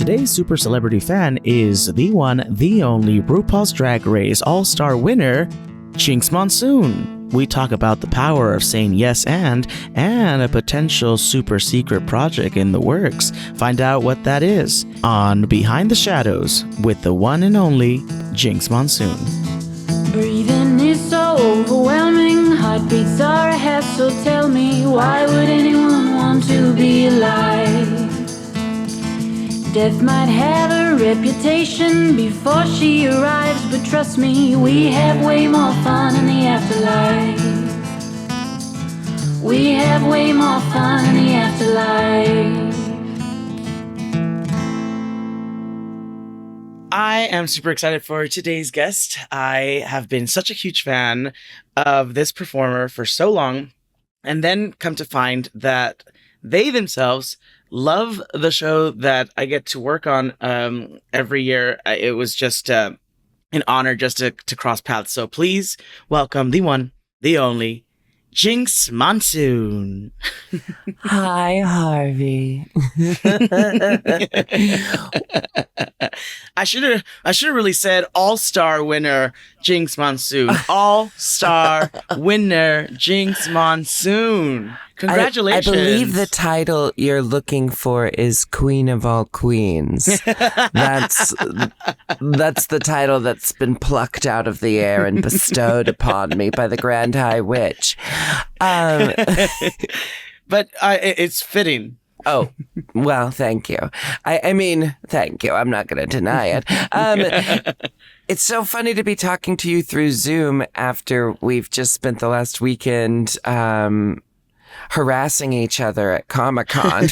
today's super celebrity fan is the one, the only RuPaul's Drag Race All-Star winner, Jinkx Monsoon. We talk about the power of saying yes and a potential super secret project in the works. Find out what that is on Behind the Shadows with the one and only Jinkx Monsoon. Breathing is so overwhelming, heartbeats are a hassle. Tell me, why would anyone want to be alive? Death might have a reputation before she arrives, but trust me, we have way more fun in the afterlife. We have way more fun in the afterlife. I am super excited for today's guest. I have been such a huge fan of this performer for so long, and then come to find that they themselves love the show that I get to work on every year. It was just an honor just to cross paths. So please welcome the one, the only, Jinkx Monsoon. Hi, Harvey. I should have really said all-star winner Jinkx Monsoon. All-star winner Jinkx Monsoon. Congratulations. I believe the title you're looking for is Queen of All Queens. That's the title that's been plucked out of the air and bestowed upon me by the Grand High Witch. But it's fitting. Oh, well, thank you. I mean, thank you. I'm not going to deny it. It's so funny to be talking to you through Zoom after we've just spent the last weekend harassing each other at Comic-Con.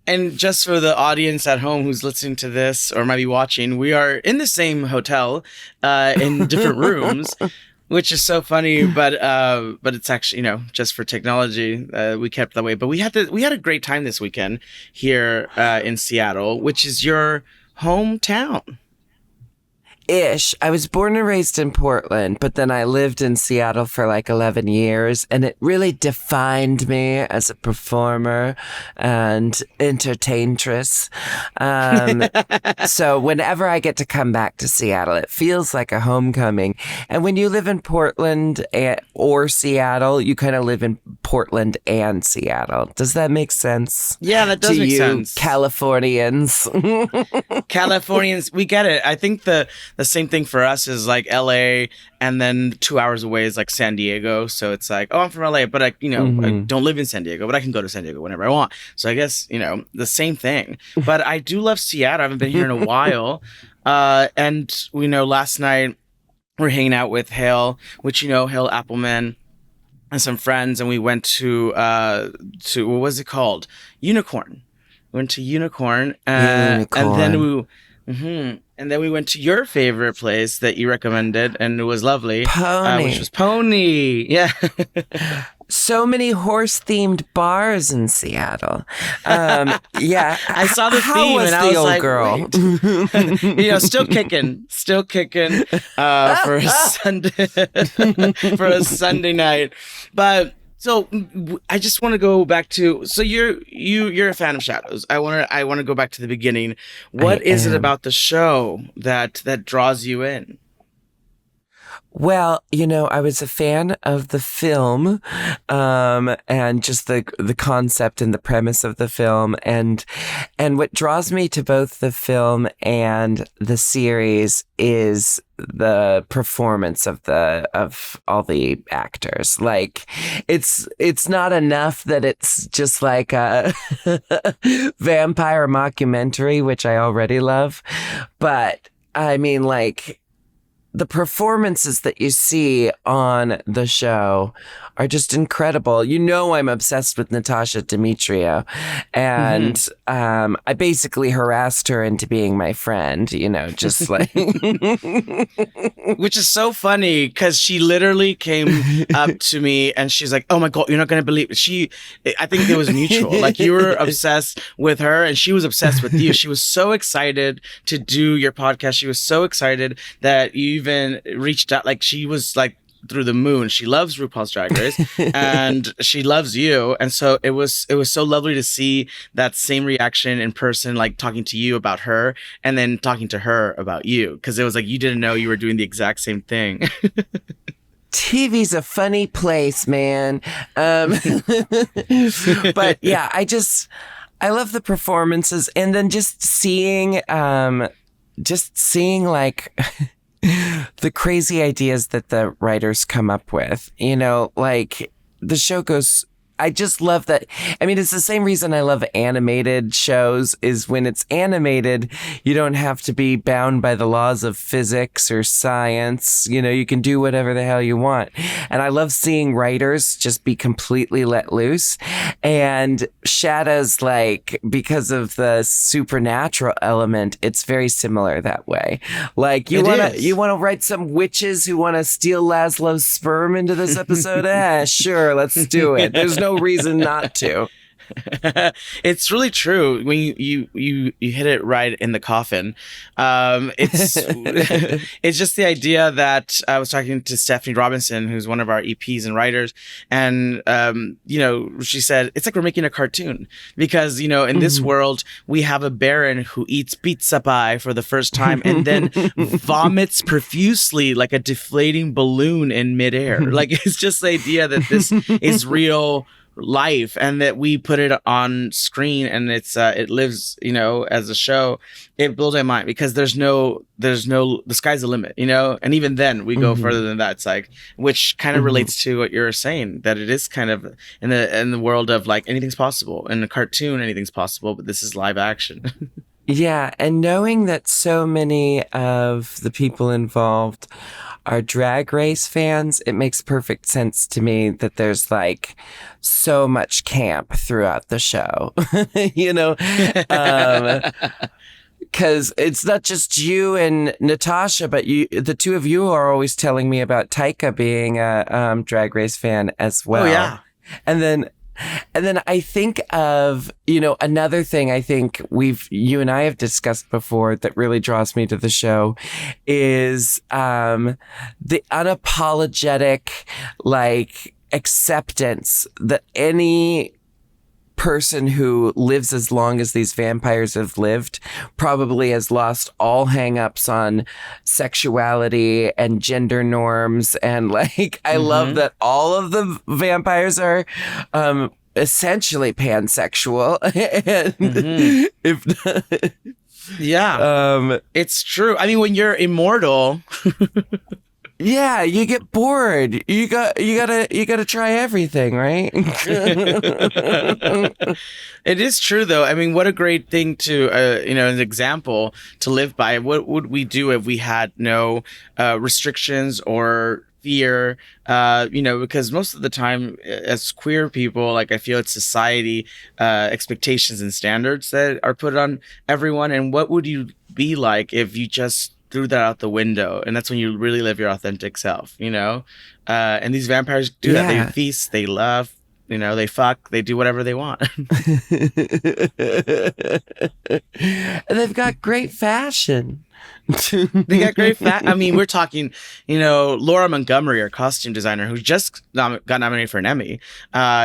And just for the audience at home who's listening to this or might be watching, we are in the same hotel in different rooms. Which is so funny, but it's actually, just for technology, we kept that way. But we had a great time this weekend here in Seattle, which is your hometown. Ish. I was born and raised in Portland, but then I lived in Seattle for like 11 years, and it really defined me as a performer and entertaintress. So whenever I get to come back to Seattle, it feels like a homecoming. And when you live in Portland or Seattle, you kind of live in Portland and Seattle. Does that make sense? Yeah, that does make sense. Californians. Californians, we get it. I think the same thing for us is like LA, and then 2 hours away is like San Diego. So it's like, oh, I'm from LA, but I don't live in San Diego, but I can go to San Diego whenever I want. So I guess, the same thing. But I do love Seattle. I haven't been here in a while. And last night we're hanging out with Hale, which, Hale Appleman and some friends. And we went to what was it called? Unicorn. We went to Unicorn. And then and then we went to your favorite place that you recommended, and it was lovely. Pony. Which was Pony. Yeah. So many horse-themed bars in Seattle. Yeah. I saw the How theme was and I the was old like, girl? Still kicking for a Sunday night. But so I just want to go back to, so you're a fan of Shadows. I want to go back to the beginning. What is it about the show that draws you in? Well, I was a fan of the film, and just the concept and the premise of the film, and what draws me to both the film and the series is the performance of all the actors. Like, it's not enough that it's just like a vampire mockumentary, which I already love, but I mean, like, the performances that you see on the show are just incredible. I'm obsessed with Natasha Demetrio, and I basically harassed her into being my friend, just like... Which is so funny, because she literally came up to me and she's like, oh my God, you're not going to believe it. I think it was mutual. Like, you were obsessed with her and she was obsessed with you. She was so excited to do your podcast. She was so excited that you even reached out. Like, she was like through the moon. She loves RuPaul's Drag Race, and she loves you. And so it was so lovely to see that same reaction in person, like talking to you about her, and then talking to her about you, because it was like you didn't know you were doing the exact same thing. TV's a funny place, man. But yeah, I love the performances, and then just seeing like the crazy ideas that the writers come up with. Like the show goes. I just love that. I mean, it's the same reason I love animated shows, is when it's animated, you don't have to be bound by the laws of physics or science. You can do whatever the hell you want. And I love seeing writers just be completely let loose. And Shadows, like, because of the supernatural element, it's very similar that way. Like, you want to write some witches who want to steal Laszlo's sperm into this episode? Sure, let's do it. There's no reason not to. It's really true when you hit it right in the coffin. It's it's just the idea that I was talking to Stephanie Robinson, who's one of our EPs and writers, and she said it's like we're making a cartoon, because in this world we have a baron who eats pizza pie for the first time and then vomits profusely like a deflating balloon in midair. Like, it's just the idea that this is real life, and that we put it on screen, and it lives as a show. It blows my mind, because there's no the sky's the limit, and even then we go further than that. It's like, which kind of relates to what you're saying, that it is kind of in the world of like anything's possible. In a cartoon, anything's possible, but this is live action. Yeah, and knowing that so many of the people involved are Drag Race fans, it makes perfect sense to me that there's like so much camp throughout the show, because it's not just you and Natasha, but the two of you are always telling me about Taika being a Drag Race fan as well. Oh, yeah. And then I think of, another thing I think you and I have discussed before that really draws me to the show is the unapologetic, like, acceptance that any person who lives as long as these vampires have lived probably has lost all hang-ups on sexuality and gender norms. And like, I love that all of the vampires are essentially pansexual. And it's true. I mean, when you're immortal, yeah, you get bored. You gotta try everything, right? It is true, though. I mean, what a great thing to, an example to live by. What would we do if we had no restrictions or fear? Because most of the time, as queer people, like, I feel it's society expectations and standards that are put on everyone. And what would you be like if you just threw that out the window? And that's when you really live your authentic self, and these vampires do that. They feast, they love, they fuck, they do whatever they want. And they've got great fashion. They got great I mean, we're talking, Laura Montgomery, our costume designer, who just got nominated for an Emmy,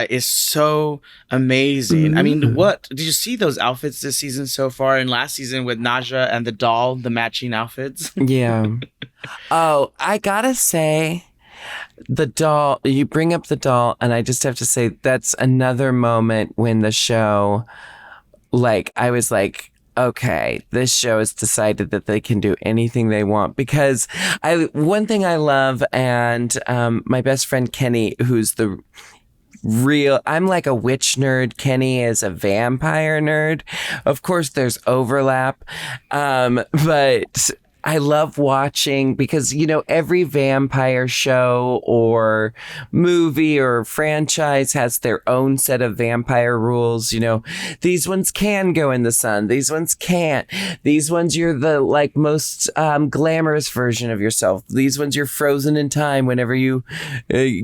is so amazing. I mean, what did you see those outfits this season so far, and last season with Naja and the doll, the matching outfits? Yeah. Oh, I gotta say, the doll, you bring up the doll, and I just have to say that's another moment when the show, like, I was like, okay, this show has decided that they can do anything they want. Because one thing I love, and my best friend Kenny, who's I'm like a witch nerd. Kenny is a vampire nerd. Of course, there's overlap, but I love watching, because, every vampire show or movie or franchise has their own set of vampire rules. These ones can go in the sun. These ones can't. These ones, you're the like most glamorous version of yourself. These ones, you're frozen in time whenever you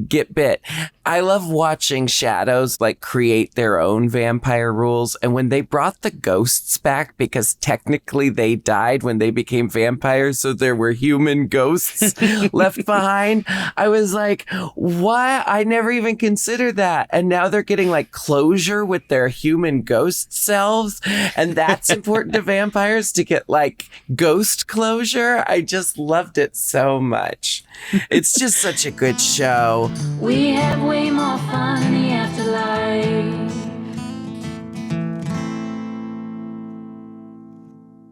get bit. I love watching Shadows like create their own vampire rules. And when they brought the ghosts back, because technically they died when they became vampires, vampires, so there were human ghosts left behind. I was like, what? I never even considered that. And now they're getting like closure with their human ghost selves. And that's important to vampires, to get like ghost closure. I just loved it so much. It's just such a good show. We have way more fun in the afterlife.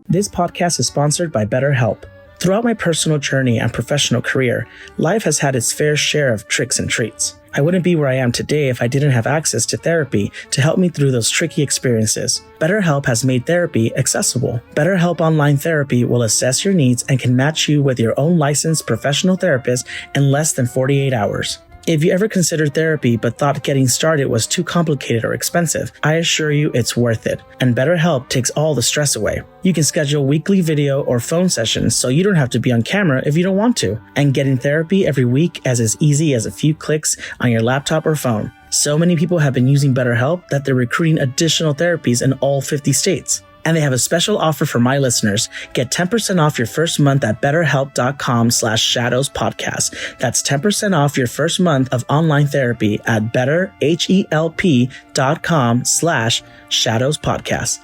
This podcast is sponsored by BetterHelp. Throughout my personal journey and professional career, life has had its fair share of tricks and treats. I wouldn't be where I am today if I didn't have access to therapy to help me through those tricky experiences. BetterHelp has made therapy accessible. BetterHelp Online Therapy will assess your needs and can match you with your own licensed professional therapist in less than 48 hours. If you ever considered therapy but thought getting started was too complicated or expensive, I assure you it's worth it. And BetterHelp takes all the stress away. You can schedule weekly video or phone sessions so you don't have to be on camera if you don't want to. And getting therapy every week as easy as a few clicks on your laptop or phone. So many people have been using BetterHelp that they're recruiting additional therapies in all 50 states. And they have a special offer for my listeners. Get 10% off your first month at betterhelp.com/shadowspodcast. That's 10% off your first month of online therapy at betterhelp.com/shadowspodcast.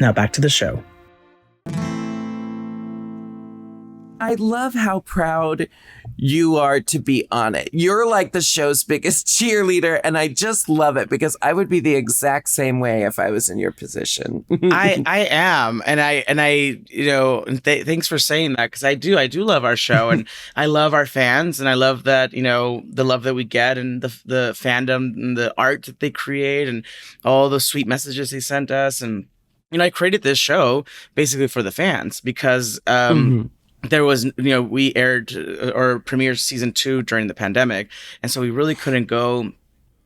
Now back to the show. I love how proud you are to be on it. You're like the show's biggest cheerleader, and I just love it because I would be the exact same way if I was in your position. I am, and I thanks for saying that, because I do love our show, and I love our fans, and I love that, the love that we get, and the fandom and the art that they create, and all the sweet messages they sent us, and I created this show basically for the fans because there was, we aired or premiered season 2 during the pandemic. And so we really couldn't go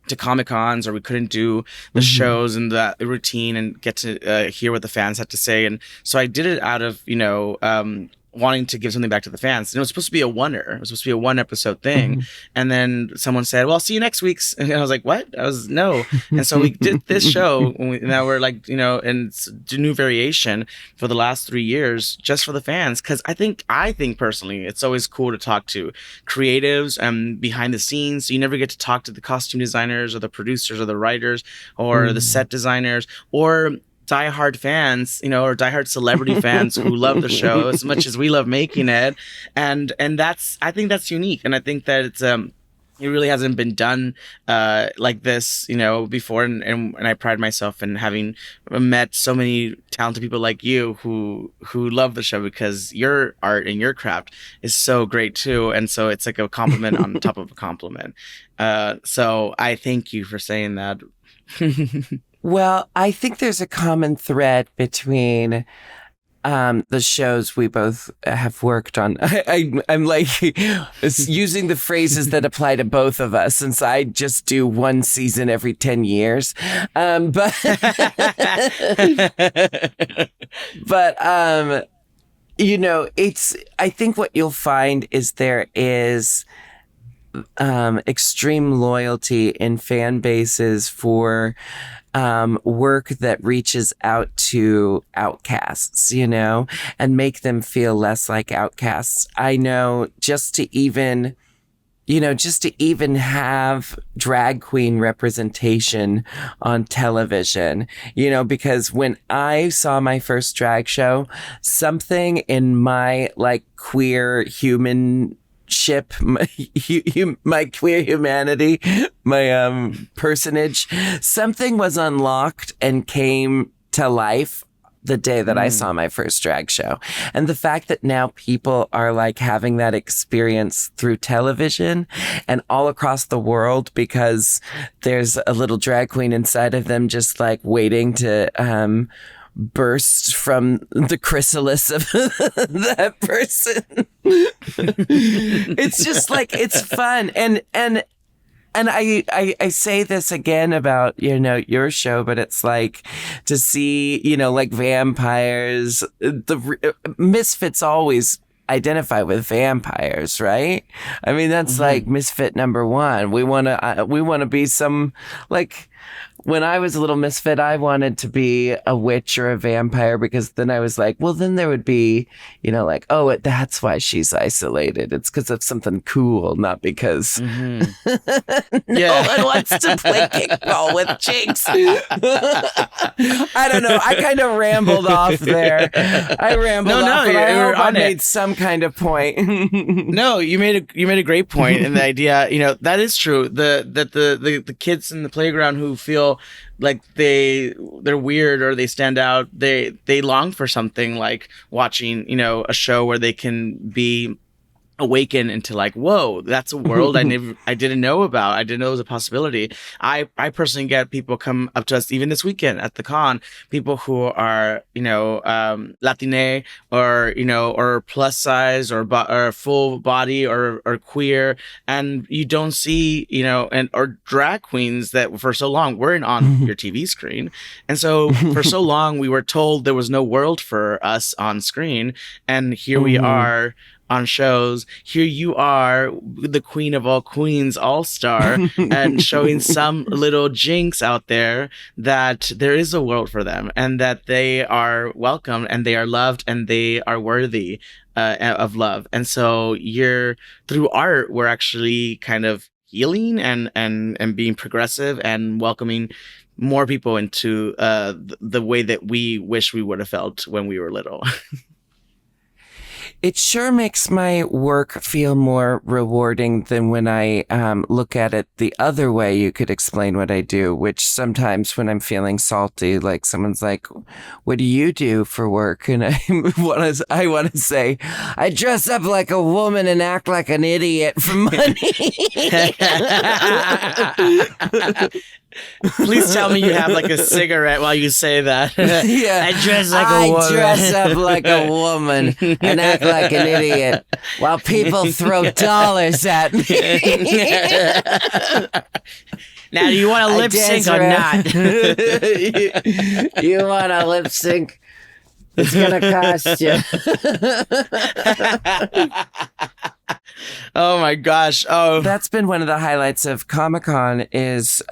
to Comic-Cons, or we couldn't do the shows and the routine and get to hear what the fans had to say. And so I did it out of, wanting to give something back to the fans. And it was supposed to be a oneer. It was supposed to be a 1-episode thing. And then someone said, well, see you next week's. And I was like, what? No. And so we did this show. Now we're like, and it's a new variation for the last 3 years just for the fans. Because I think personally, it's always cool to talk to creatives and behind the scenes. So you never get to talk to the costume designers or the producers or the writers or the set designers or diehard fans, or diehard celebrity fans who love the show as much as we love making it, and I think that's unique, and I think that it's it really hasn't been done like this, before, and I pride myself in having met so many talented people like you who love the show, because your art and your craft is so great too, and so it's like a compliment on top of a compliment. So I thank you for saying that. Well, I think there's a common thread between the shows we both have worked on. I'm like using the phrases that apply to both of us, since I just do one season every 10 years. But I think what you'll find is there is extreme loyalty in fan bases for work that reaches out to outcasts, and make them feel less like outcasts. I know just to even have drag queen representation on television, because when I saw my first drag show, something in my like queer human my queer humanity, my personage, something was unlocked and came to life the day that I saw my first drag show. And the fact that now people are like having that experience through television and all across the world, because there's a little drag queen inside of them just like waiting to burst from the chrysalis of that person. It's just like, it's fun. And I say this again about, your show, but it's like to see, like vampires, the misfits always identify with vampires, right? I mean, that's like misfit number one. We want to be some like when I was a little misfit, I wanted to be a witch or a vampire because then I was like, well, then there would be, like, oh, that's why she's isolated. It's because of something cool, not because no one wants to play kickball with Jinx. I don't know. I kind of rambled off there. I made some kind of point. No, you made a great point, and the idea, that is true. The kids in the playground who feel like they're weird or they stand out, they long for something like watching, a show where they can be awaken into like, whoa, that's a world I didn't know about. I didn't know it was a possibility. I personally get people come up to us even this weekend at the con, people who are, Latine or plus size or full body or queer. And you don't see, or drag queens that for so long weren't on your TV screen. And so for so long, we were told there was no world for us on screen. And here we are on shows. Here you are, the queen of all queens, all-star, and showing some little Jinx out there that there is a world for them and that they are welcome and they are loved and they are worthy of love. And so through art, we're actually kind of healing and being progressive and welcoming more people into the way that we wish we would have felt when we were little. It sure makes my work feel more rewarding than when I look at it the other way you could explain what I do, which sometimes when I'm feeling salty, like someone's like, what do you do for work? And I want to say, I dress up like a woman and act like an idiot for money. Please tell me you have like a cigarette while you say that. Yeah. I dress like a woman. I dress up like a woman and act like an idiot while people throw dollars at me. Now, do you want a lip sync or not? You want a lip sync? It's going to cost you. Oh my gosh. Oh, that's been one of the highlights of Comic-Con is,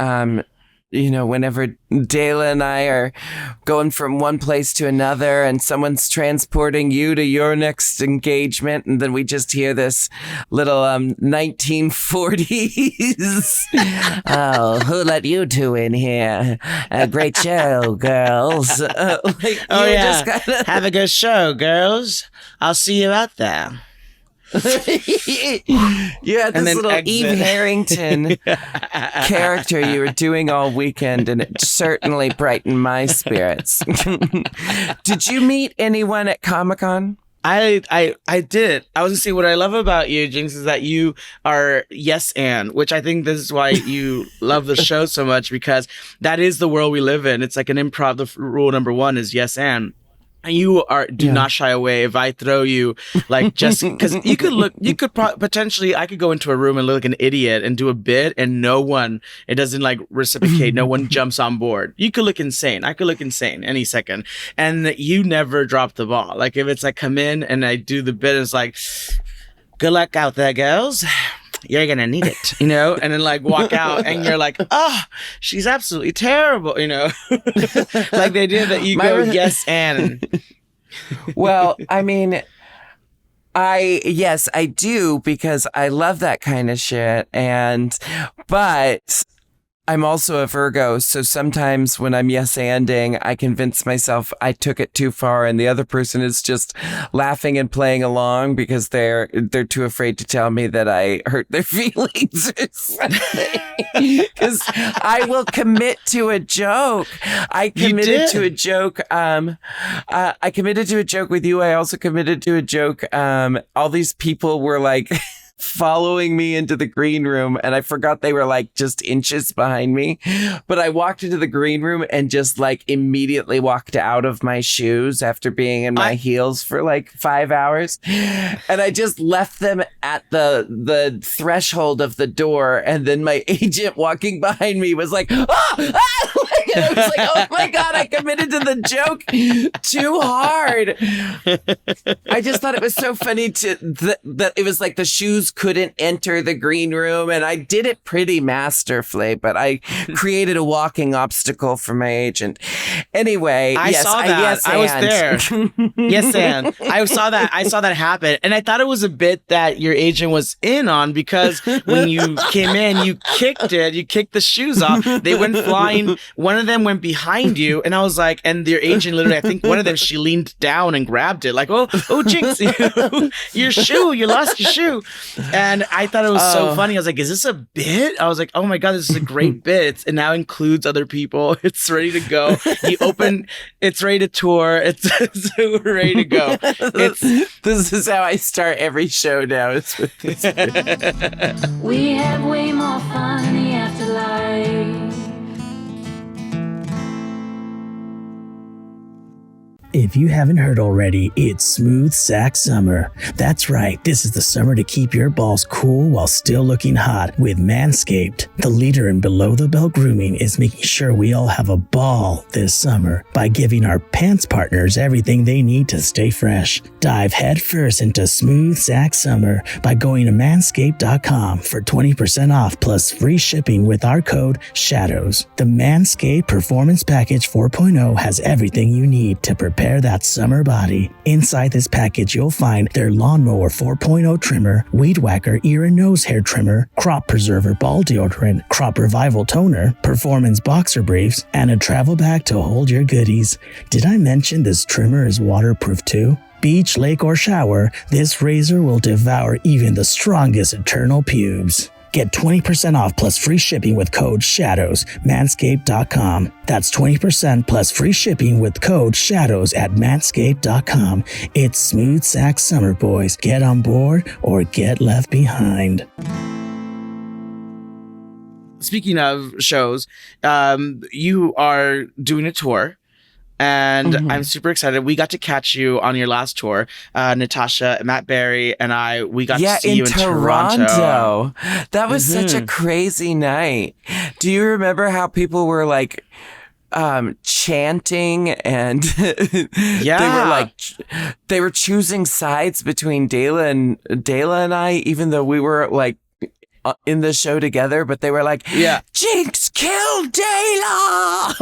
whenever Dayla and I are going from one place to another and someone's transporting you to your next engagement, and then we just hear this little 1940s. Oh, who let you two in here? A great show, girls. Just kinda... Have a good show, girls. I'll see you out there. You had this little exit. Eve Harrington character you were doing all weekend, and it certainly brightened my spirits. Did you meet anyone at Comic-Con? I did. I was gonna say what I love about you, Jinx, is that you are yes and, which I think this is why you love the show so much, because that is the world we live in. It's like an improv. The rule number one is yes and. And you do not shy away if I throw you, like, just because I could go into a room and look like an idiot and do a bit and it doesn't like reciprocate. No one jumps on board. You could look insane. I could look insane any second. And you never drop the ball. Like if it's like come in and I do the bit, it's like, good luck out there, girls. You're gonna need it, and then like walk out and you're like, oh, she's absolutely terrible, like the idea that you go yes and. Well, I mean, I do, because I love that kind of shit, but I'm also a Virgo, so sometimes when I'm yes-anding, I convince myself I took it too far, and the other person is just laughing and playing along because they're too afraid to tell me that I hurt their feelings or something. Because I will commit to a joke. I committed to a joke. I committed to a joke with you. I also committed to a joke. All these people were like following me into the green room, and I forgot they were like just inches behind me, but I walked into the green room and just like immediately walked out of my shoes after being in my heels for like 5 hours, and I just left them at the threshold of the door, and then my agent walking behind me was like, like I was like, oh my God, I committed to the joke too hard. I just thought it was so funny that it was like the shoes couldn't enter the green room. And I did it pretty masterfully, but I created a walking obstacle for my agent. Anyway, I saw that. I was there. Yes, and I saw that happen. And I thought it was a bit that your agent was in on, because when you came in, you kicked the shoes off. They went flying. One of them went behind you, and I was like, and your agent literally, I think one of them, she leaned down and grabbed it, like, oh, Jinx, your shoe, you lost your shoe. And I thought it was so funny. I was like, is this a bit? I was like, oh my God, this is a great bit. It now includes other people. It's ready to go. It's ready to tour. It's we're ready to go. This is how I start every show now. It's with this bit. We have way more fun in the afterlife. If you haven't heard already, it's Smooth Sack Summer. That's right, this is the summer to keep your balls cool while still looking hot with Manscaped. The leader in below-the-belt grooming is making sure we all have a ball this summer by giving our pants partners everything they need to stay fresh. Dive headfirst into Smooth Sack Summer by going to manscaped.com for 20% off plus free shipping with our code SHADOWS. The Manscaped Performance Package 4.0 has everything you need to prepare that summer body. Inside this package, you'll find their Lawnmower 4.0 trimmer, Weed Whacker ear and nose hair trimmer, Crop Preserver ball deodorant, Crop Revival toner, Performance boxer briefs, and a travel bag to hold your goodies. Did I mention this trimmer is waterproof too? Beach, lake, or shower, this razor will devour even the strongest eternal pubes. Get 20% off plus free shipping with code SHADOWS, manscaped.com. That's 20% plus free shipping with code SHADOWS at manscaped.com. It's Smooth Sack Summer, boys. Get on board or get left behind. Speaking of shows, you are doing a tour. And I'm super excited. We got to catch you on your last tour. Natasha, Matt Berry, and we got to see you in Toronto. That was such a crazy night. Do you remember how people were like chanting and they were choosing sides between Dayla and I, even though we were like in the show together, but they were like, Jinx killed Dayla.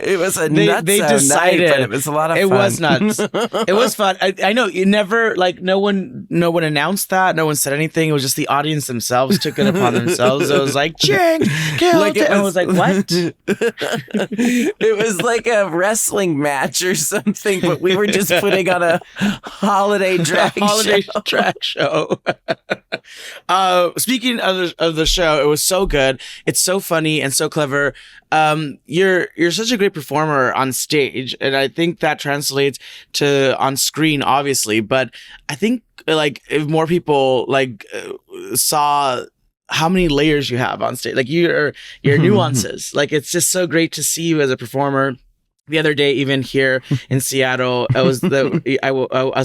It was a nuts they decided night, but it was a lot of fun. It was nuts. It was fun. I know you never, like, no one announced that. No one said anything. It was just the audience themselves took it upon themselves. It was like, Jinx killed it. And I was like, what? It was like a wrestling match or something, but we were just putting on a holiday drag show. Speaking of the show, it was so good. It's so funny and so clever. You're such a great performer on stage, and I think that translates to on screen, obviously. But I think like if more people saw how many layers you have on stage, like your nuances, like it's just so great to see you as a performer. The other day, even here in Seattle, I was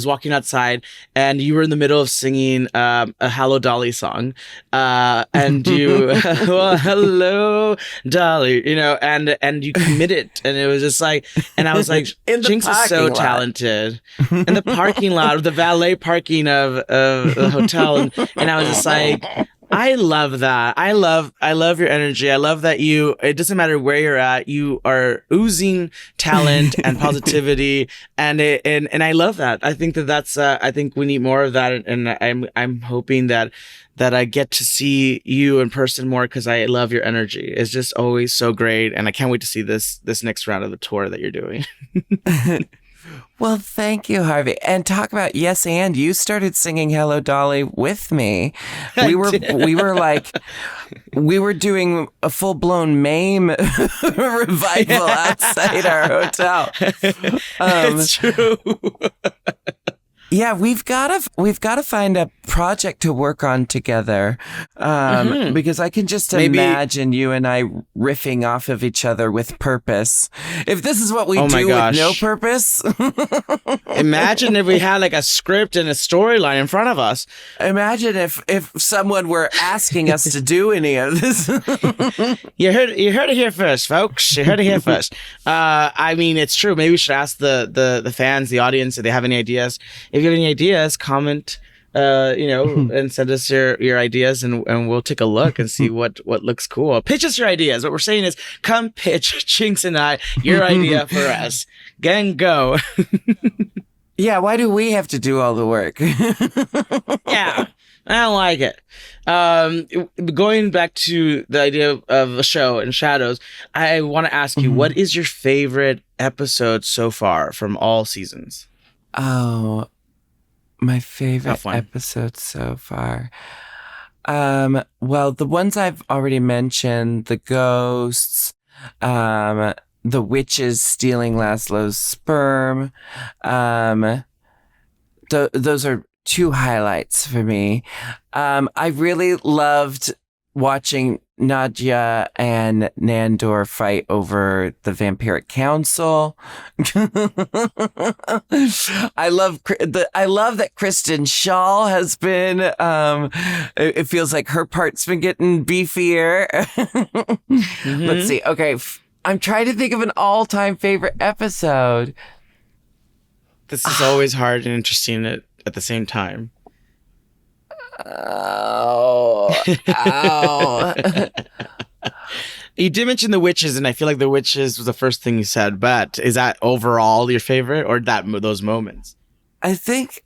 walking outside, and you were in the middle of singing a Hello Dolly song, and you, well, hello Dolly, and you committed, and it was just like, and I was like, Jinx is so talented in the parking lot of the valet parking of the hotel, and I was just like, I love that. I love your energy. I love that it doesn't matter where you're at, you are oozing talent and positivity. And I love that. I think that's, I think we need more of that. And I'm hoping that I get to see you in person more, because I love your energy. It's just always so great. And I can't wait to see this next round of the tour that you're doing. Well, thank you, Harvey. And talk about yes, and you started singing Hello Dolly with me. We were doing a full-blown MAME revival outside our hotel. It's true. Yeah, we've gotta find a project to work on together, because I can just imagine you and I riffing off of each other with purpose. If this is what we do with no purpose, imagine if we had like a script and a storyline in front of us. Imagine if someone were asking us to do any of this. You heard it here first, folks. You heard it here first. I mean, it's true. Maybe we should ask the fans, the audience, if they have any ideas. If you have any ideas, comment, and send us your ideas, and we'll take a look and see what looks cool. Pitch us your ideas. What we're saying is, come pitch Jinx and I your idea for us. Gang, go. Yeah, why do we have to do all the work? Yeah, I don't like it. Going back to the idea of a show and shadows, I want to ask you, what is your favorite episode so far from all seasons? Oh, my favorite episode so far. Well, the ones I've already mentioned, the ghosts, the witches stealing Laszlo's sperm. Those are two highlights for me. I really loved watching Nadja and Nandor fight over the Vampiric Council. I love that Kristen Shaw has been, it feels like her part's been getting beefier. Let's see. Okay. I'm trying to think of an all-time favorite episode. This is always hard and interesting at the same time. Ow. You did mention the witches, and I feel like the witches was the first thing you said, but is that overall your favorite, or those moments? I think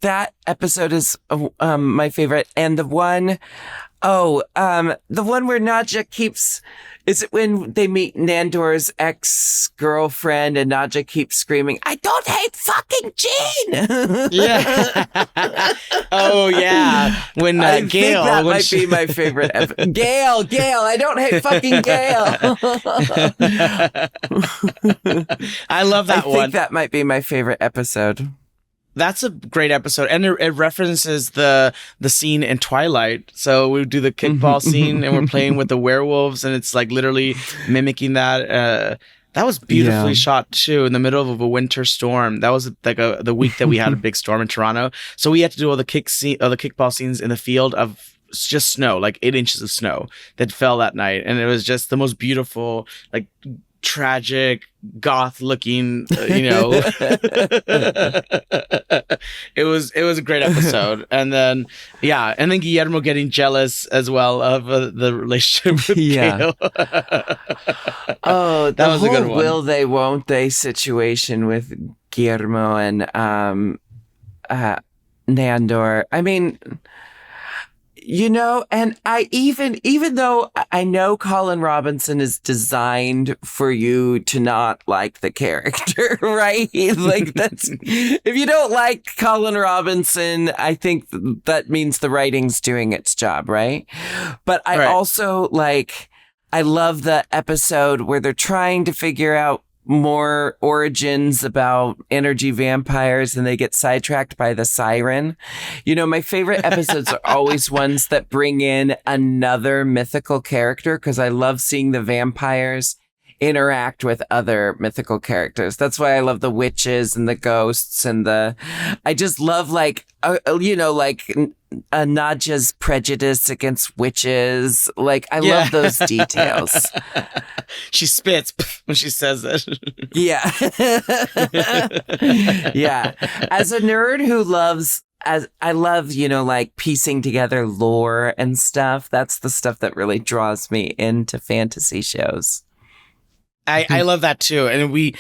that episode is my favorite, and the one where Nadja keeps. Is it when they meet Nandor's ex-girlfriend and Nadja keeps screaming, "I don't hate fucking Jean!" Yeah. Oh, yeah. When I Gail. think that might be my favorite episode. Gail, I don't hate fucking Gail. I love that one. I think that might be my favorite episode. That's a great episode, and it references the scene in Twilight. So we do the kickball scene, and we're playing with the werewolves, and it's like literally mimicking that. That was beautifully shot too, in the middle of a winter storm. That was like the week that we had a big storm in Toronto, so we had to do all the kickball scenes in the field of just snow, like 8 inches of snow that fell that night, and it was just the most beautiful, like, tragic goth looking, it was a great episode. And then Guillermo getting jealous as well of the relationship with Gail. Oh, that was a good one. Will they won't they situation with Guillermo and Nandor. I mean, and I even though I know Colin Robinson is designed for you to not like the character, right? Like, that's, if you don't like Colin Robinson, I think that means the writing's doing its job, right? But I also I love the episode where they're trying to figure out more origins about energy vampires, and they get sidetracked by the siren. My favorite episodes are always ones that bring in another mythical character, because I love seeing the vampires interact with other mythical characters. That's why I love the witches and the ghosts and I just love Nadja's prejudice against witches. I love those details. She spits when she says it. Yeah. Yeah. As a nerd who loves, I love, piecing together lore and stuff. That's the stuff that really draws me into fantasy shows. I love that too. And we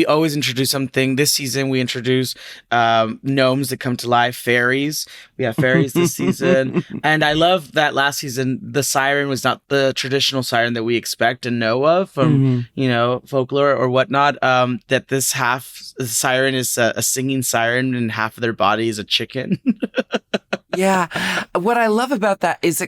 always introduce something. This season, we introduce gnomes that come to life, fairies. We have fairies this season. And I love that last season, the siren was not the traditional siren that we expect and know of from, folklore or whatnot. That this half siren is a singing siren and half of their body is a chicken. Yeah. What I love about that is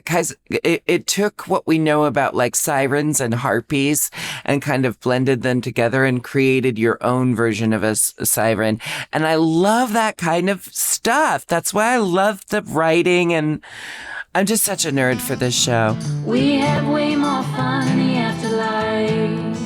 it took what we know about like sirens and harpies and kind of blended them together and created your own version of a siren. And I love that kind of stuff. That's why I love the writing, and I'm just such a nerd for this show. We have way more fun in the afterlife.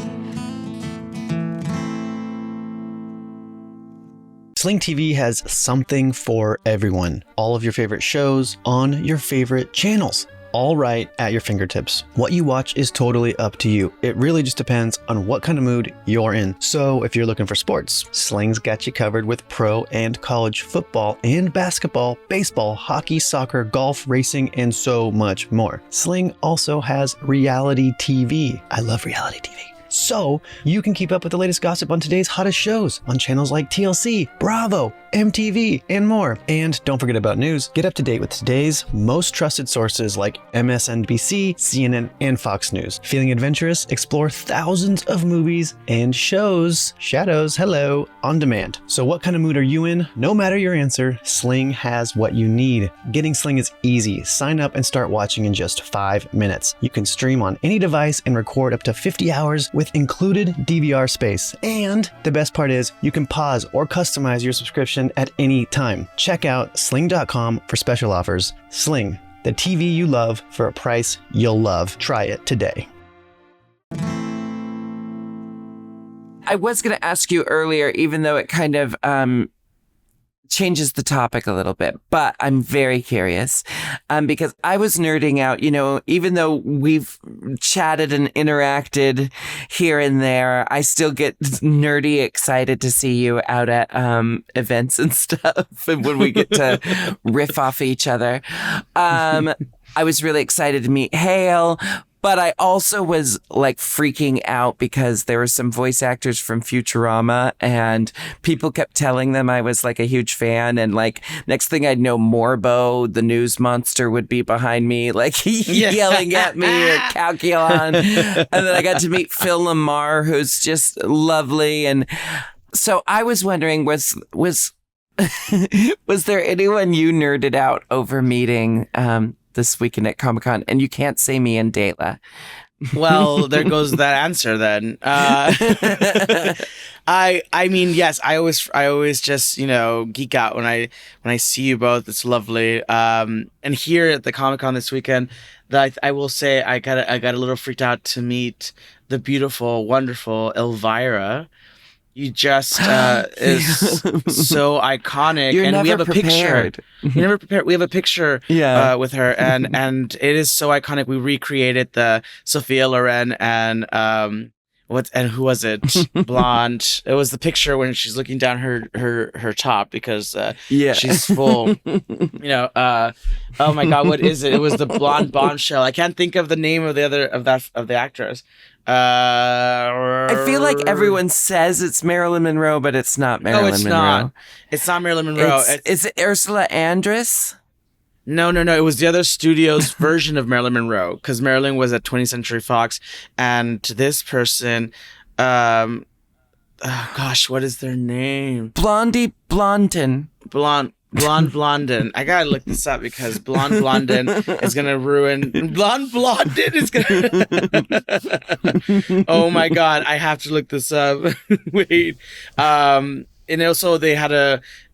Sling TV has something for everyone. All of your favorite shows on your favorite channels, all right at your fingertips. What you watch is totally up to you. It really just depends on what kind of mood you're in. So if you're looking for sports, Sling's got you covered with pro and college football and basketball, baseball, hockey, soccer, golf, racing, and so much more. Sling also has reality TV. I love reality TV. So you can keep up with the latest gossip on today's hottest shows on channels like TLC, Bravo, MTV, and more. And don't forget about news. Get up to date with today's most trusted sources like MSNBC, CNN, and Fox News. Feeling adventurous? Explore thousands of movies and shows, shadows, hello, on demand. So what kind of mood are you in? No matter your answer, Sling has what you need. Getting Sling is easy. Sign up and start watching in just 5 minutes. You can stream on any device and record up to 50 hours with included DVR space. And the best part is you can pause or customize your subscription at any time. Check out sling.com for special offers. Sling, the TV you love for a price you'll love. Try it today. I was going to ask you earlier, even though it kind of changes the topic a little bit, but I'm very curious because I was nerding out, even though we've chatted and interacted here and there, I still get nerdy excited to see you out at events and stuff and when we get to riff off each other. I was really excited to meet Hale. But I also was like freaking out because there were some voice actors from Futurama and people kept telling them I was like a huge fan. And like next thing I'd know, Morbo, the news monster, would be behind me, like yelling at me, or Calculon. And then I got to meet Phil Lamar, who's just lovely. And so I was wondering, was there anyone you nerded out over meeting this weekend at Comic-Con? And you can't say me and Dela. Well, there goes that answer then. I mean, yes, I always just, geek out when I see you both. It's lovely. And here at the Comic-Con this weekend, that I will say I got a little freaked out to meet the beautiful, wonderful Elvira. You just is so iconic. You're and never we have a prepared. picture. You're never prepared. We have a picture with her, and it is so iconic. We recreated the Sophia Loren and who was it? Blonde. It was the picture when she's looking down her top because she's full. Oh my God, what is it? It was the blonde bombshell. I can't think of the name of the actress. I feel like everyone says it's Marilyn Monroe, but it's not Marilyn Monroe. Not. It's not Marilyn Monroe. Is it Ursula Andress? No. It was the other studio's version of Marilyn Monroe, because Marilyn was at 20th Century Fox, and this person, what is their name? Blondie Blondin. Blonde Blondin. I gotta look this up because Blonde Blondin is gonna ruin. Blonde Blondin is gonna. Oh my God, I have to look this up. Wait. And also they had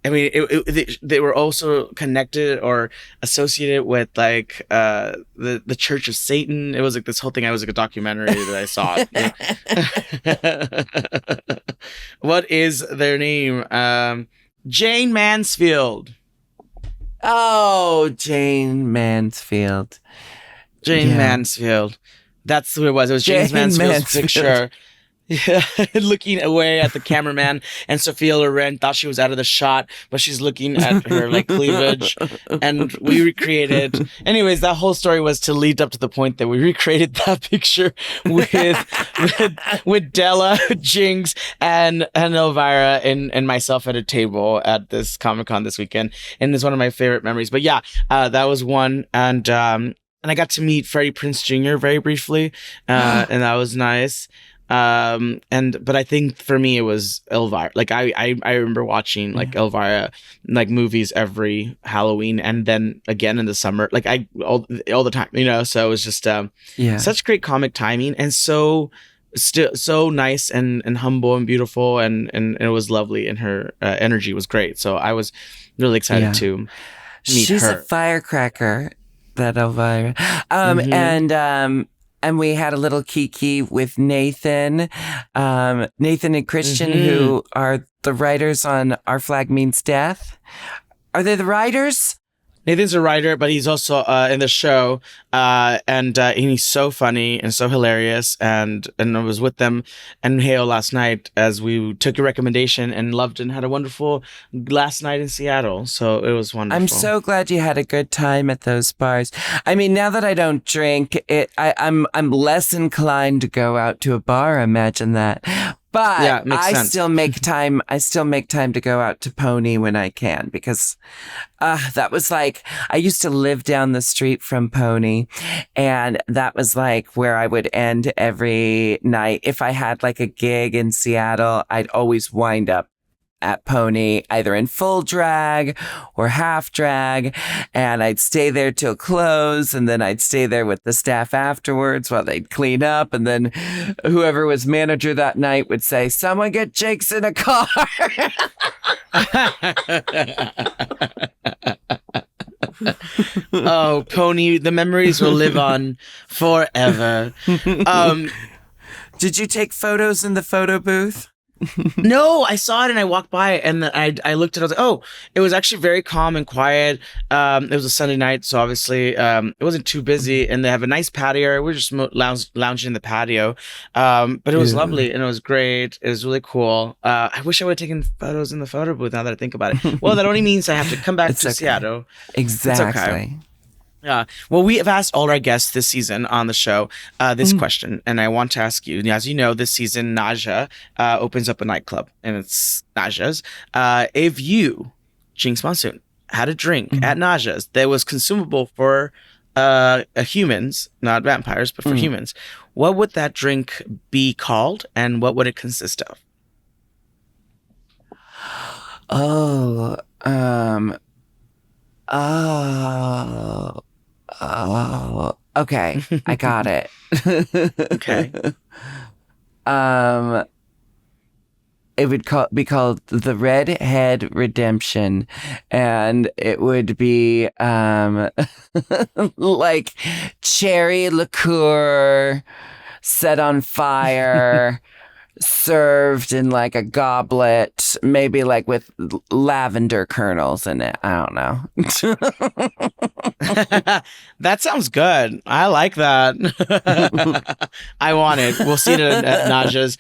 they were also connected or associated with like the Church of Satan. It was like this whole thing. I was like a documentary that I saw. What is their name? Jane Mansfield. Oh, Jane Mansfield. Mansfield. That's who it was. It was Jane Mansfield's picture. Yeah, looking away at the cameraman, and Sophia Loren thought she was out of the shot, but she's looking at her like cleavage, and we recreated. Anyways, that whole story was to lead up to the point that we recreated that picture with Della, Jinx, and Elvira and myself at a table at this Comic-Con this weekend, and it's one of my favorite memories. But yeah, that was one, and I got to meet Freddie Prinze Jr. very briefly, and that was nice. But I think for me it was Elvira. Like I remember watching like Elvira like movies every Halloween, and then again in the summer, like all the time, you know. So it was just such great comic timing, and so still so nice and humble and beautiful, and it was lovely, and her energy was great. So I was really excited to meet She's her. a firecracker, that Elvira. And we had a little kiki with Nathan and Christian, who are the writers on Our Flag Means Death. Are they the writers? Nathan's a writer, but he's also in the show, and he's so funny and so hilarious. And I was with them and Hale last night as we took your recommendation and loved and had a wonderful last night in Seattle. So it was wonderful. I'm so glad you had a good time at those bars. I mean, now that I don't drink, I'm less inclined to go out to a bar. Imagine that. But yeah, I still make time. I still make time to go out to Pony when I can, because that was like, I used to live down the street from Pony, and that was like where I would end every night. If I had like a gig in Seattle, I'd always wind up at Pony, either in full drag or half drag, and I'd stay there till close, and then I'd stay there with the staff afterwards while they'd clean up, and then whoever was manager that night would say, "Someone get Jinkx in a car." Oh, Pony, the memories will live on forever. Did you take photos in the photo booth? No, I saw it and I walked by and I looked at it. I was like, oh, it was actually very calm and quiet. It was a Sunday night, so obviously it wasn't too busy, and they have a nice patio. We were just lounging in the patio, but it was lovely and it was great. It was really cool. I wish I would have taken photos in the photo booth now that I think about it. Well, that only means I have to come back to Seattle. Exactly. It's okay. Well, we have asked all our guests this season on the show this question, and I want to ask you. As you know, this season, Naja opens up a nightclub, and it's Naja's. If you, Jinkx Monsoon, had a drink at Naja's that was consumable for humans, not vampires, but for humans, what would that drink be called, and what would it consist of? Okay, I got it. Okay. It would be called the Redhead Redemption, and it would be like cherry liqueur set on fire, served in like a goblet, maybe like with lavender kernels in it. I don't know. That sounds good. I like that. I want it. We'll see it at Naja's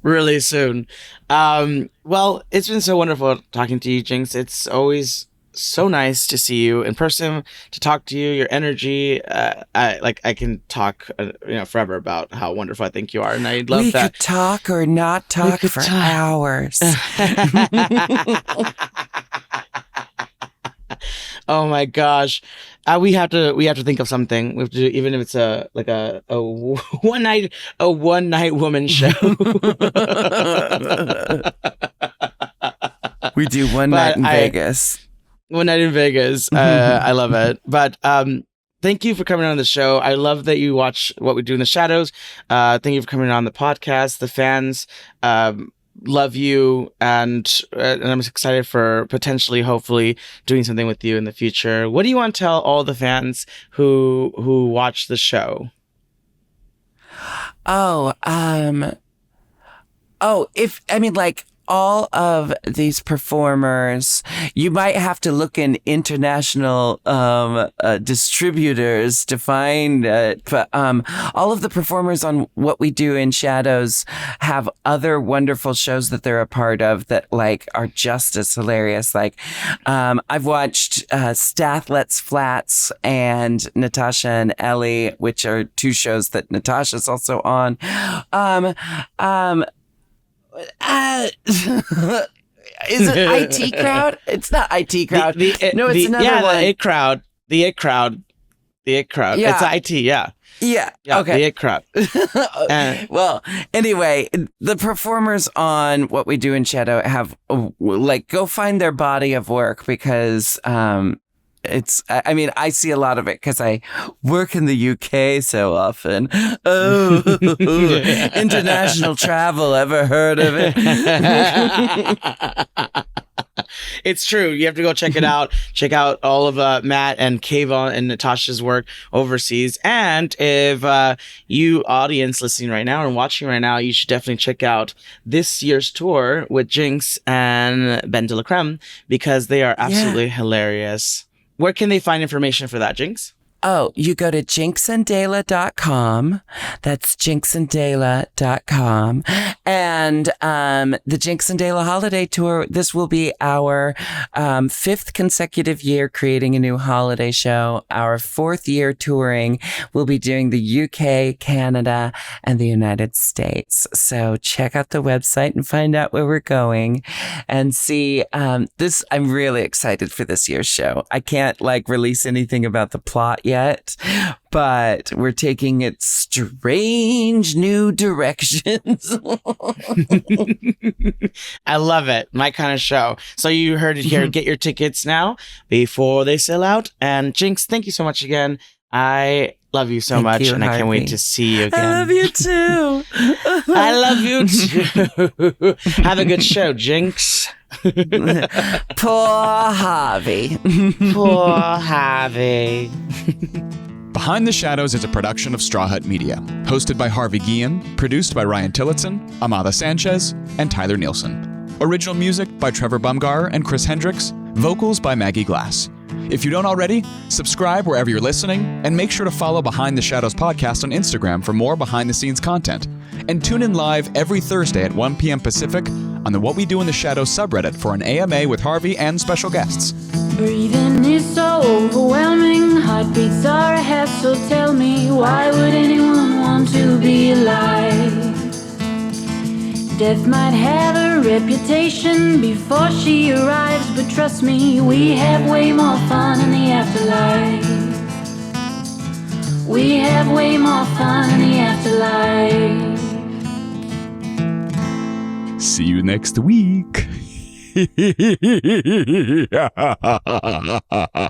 really soon. Well, it's been so wonderful talking to you, Jinx. It's always so nice to see you in person, to talk to you, your energy. I can talk forever about how wonderful I think you are, and I love that. We could talk or not talk for hours. Oh my gosh. We have to think of something. We have to do, even if it's a one night woman show. We do one night in Vegas. One night in Vegas. I love it. But thank you for coming on the show. I love that you watch What We Do in the Shadows. Thank you for coming on the podcast. The fans love you, and I'm excited for potentially, hopefully, doing something with you in the future. What do you want to tell all the fans who watch the show? All of these performers, you might have to look in international distributors to find it, but all of the performers on What We Do in Shadows have other wonderful shows that they're a part of that are just as hilarious. I've watched Stathlet's Flats and Natasha and Ellie, which are two shows that Natasha's also on. Is it IT Crowd? It's not IT Crowd. It's another one. The It Crowd. The it crowd. Yeah. It's IT, yeah. Yeah. Yeah, Okay. the it crowd. Well, anyway, the performers on What We Do in Shadow have go find their body of work because I see a lot of it because I work in the UK so often. Oh, international travel. Ever heard of it? It's true. You have to go check it out. Check out all of Matt and Kayvon and Natasha's work overseas. And if you audience listening right now and watching right now, you should definitely check out this year's tour with Jinx and Ben de la Creme because they are absolutely hilarious. Where can they find information for that, Jinx? Oh, you go to jinxanddela.com. That's jinxanddela.com. And the Jinx and Dela Holiday Tour, this will be our 5th consecutive year creating a new holiday show. Our 4th year touring. We'll be doing the UK, Canada, and the United States. So check out the website and find out where we're going and see this. I'm really excited for this year's show. I can't release anything about the plot yet, but we're taking it strange new directions. I love it. My kind of show. So you heard it here. Get your tickets now before they sell out. And Jinx, thank you so much again. I love you so much, and I can't wait to see you again. I love you too. I love you too. Have a good show, Jinx. Poor Harvey. Poor Harvey. Behind the Shadows is a production of Straw Hut Media, hosted by Harvey Guillen, produced by Ryan Tillotson, Amada Sanchez, and Tyler Nielsen. Original music by Trevor Bumgar and Chris Hendricks, vocals by Maggie Glass. If you don't already, subscribe wherever you're listening, and make sure to follow Behind the Shadows podcast on Instagram for more behind-the-scenes content. And tune in live every Thursday at 1 p.m. Pacific on the What We Do in the Shadows subreddit for an AMA with Harvey and special guests. Breathing is so overwhelming, heartbeats are a hassle. Tell me, why would anyone want to be alive? Death might have a reputation before she arrives, but trust me, we have way more fun in the afterlife. We have way more fun in the afterlife. See you next week.